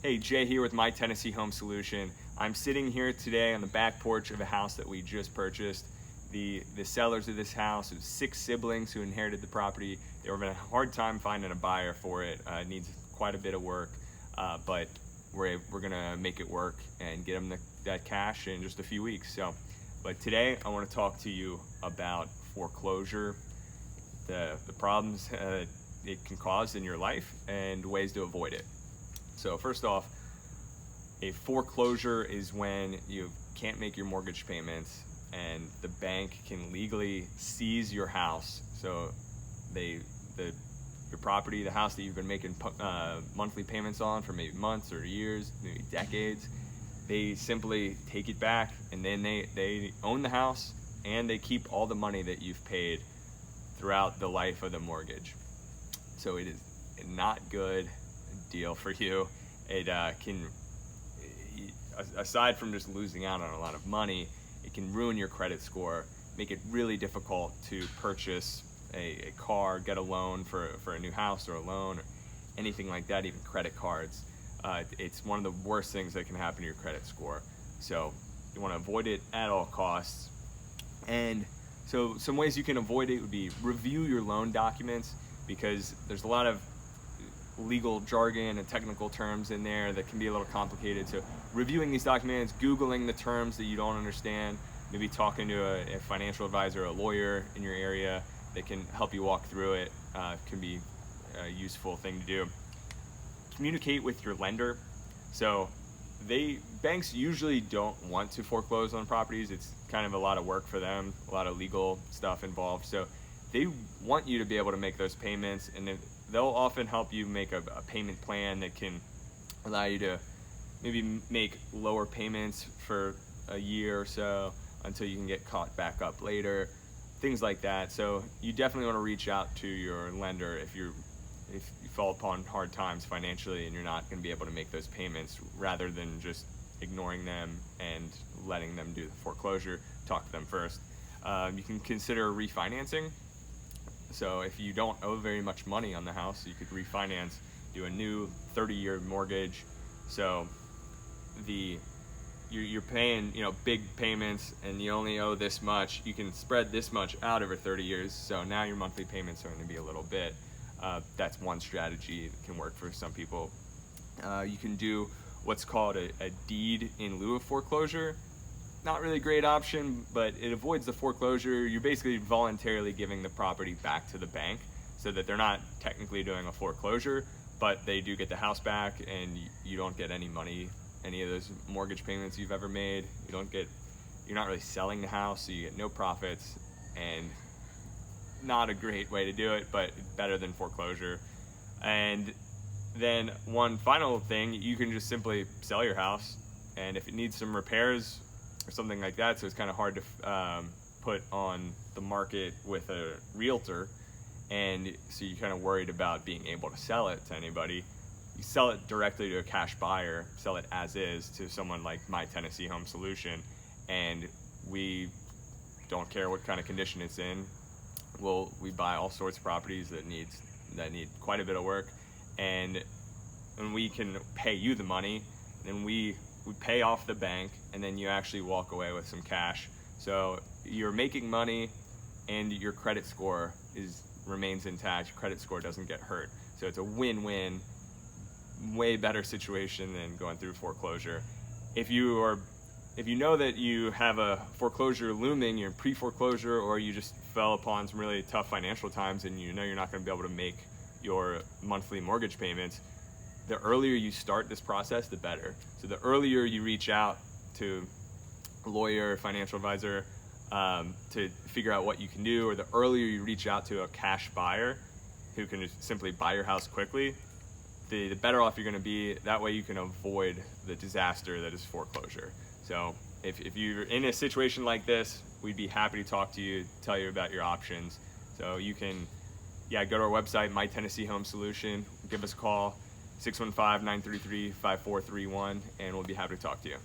Hey, Jay here with My Tennessee Home Solution. I'm sitting here today on the back porch of a house that we just purchased. The sellers of this house, it was 6 siblings who inherited the property. They were having a hard time finding a buyer for it. It needs quite a bit of work, but we're gonna make it work and get them that cash in just a few weeks. But today I want to talk to you about foreclosure, the problems it can cause in your life, and ways to avoid it. So first off, a foreclosure is when you can't make your mortgage payments and the bank can legally seize your house. So your property, the house that you've been making monthly payments on for maybe months or years, maybe decades, they simply take it back, and then they own the house and they keep all the money that you've paid throughout the life of the mortgage. So it is not good deal for you. It can, aside from just losing out on a lot of money, it can ruin your credit score, make it really difficult to purchase a car, get a loan for a new house or a loan or anything like that, even credit cards. It's one of the worst things that can happen to your credit score. So you want to avoid it at all costs. And so some ways you can avoid it would be review your loan documents, because there's a lot of legal jargon and technical terms in there that can be a little complicated. So reviewing these documents, Googling the terms that you don't understand, maybe talking to a financial advisor, a lawyer in your area that can help you walk through it, can be a useful thing to do. Communicate with your lender. So banks usually don't want to foreclose on properties. It's kind of a lot of work for them, a lot of legal stuff involved. So they want you to be able to make those payments, and they'll often help you make a payment plan that can allow you to maybe make lower payments for a year or so until you can get caught back up later, things like that. So you definitely want to reach out to your lender if you fall upon hard times financially and you're not going to be able to make those payments, rather than just ignoring them and letting them do the foreclosure. Talk to them first. You can consider refinancing. So if you don't owe very much money on the house, you could refinance, do a new 30-year mortgage. So you're paying big payments and you only owe this much. You can spread this much out over 30 years. So now your monthly payments are going to be a little bit. That's one strategy that can work for some people. You can do what's called a deed in lieu of foreclosure. Not really a great option, but it avoids the foreclosure. You're basically voluntarily giving the property back to the bank, so that they're not technically doing a foreclosure, but they do get the house back, and you don't get any money, any of those mortgage payments you've ever made. You're not really selling the house, so you get no profits, and not a great way to do it, but better than foreclosure. And then one final thing, you can just simply sell your house, and if it needs some repairs or something like that, so it's kind of hard to put on the market with a realtor, and so you're kind of worried about being able to sell it to anybody, you sell it directly to a cash buyer, sell it as is to someone like My Tennessee Home Solution, and we don't care what kind of condition it's in. We buy all sorts of properties that need quite a bit of work, and we can pay you the money, then we pay off the bank, and then you actually walk away with some cash. So you're making money and your credit score remains intact. Your credit score doesn't get hurt. So it's a win-win, way better situation than going through foreclosure. If you know that you have a foreclosure looming, you're in pre-foreclosure, or you just fell upon some really tough financial times and you know you're not going to be able to make your monthly mortgage payments, the earlier you start this process, the better. So the earlier you reach out to a lawyer, financial advisor, to figure out what you can do, or the earlier you reach out to a cash buyer who can just simply buy your house quickly, the better off you're going to be. That way you can avoid the disaster that is foreclosure. So if you're in a situation like this, we'd be happy to talk to you, tell you about your options. So you can go to our website, My Tennessee Home Solution, give us a call, 615-933-5431, and we'll be happy to talk to you.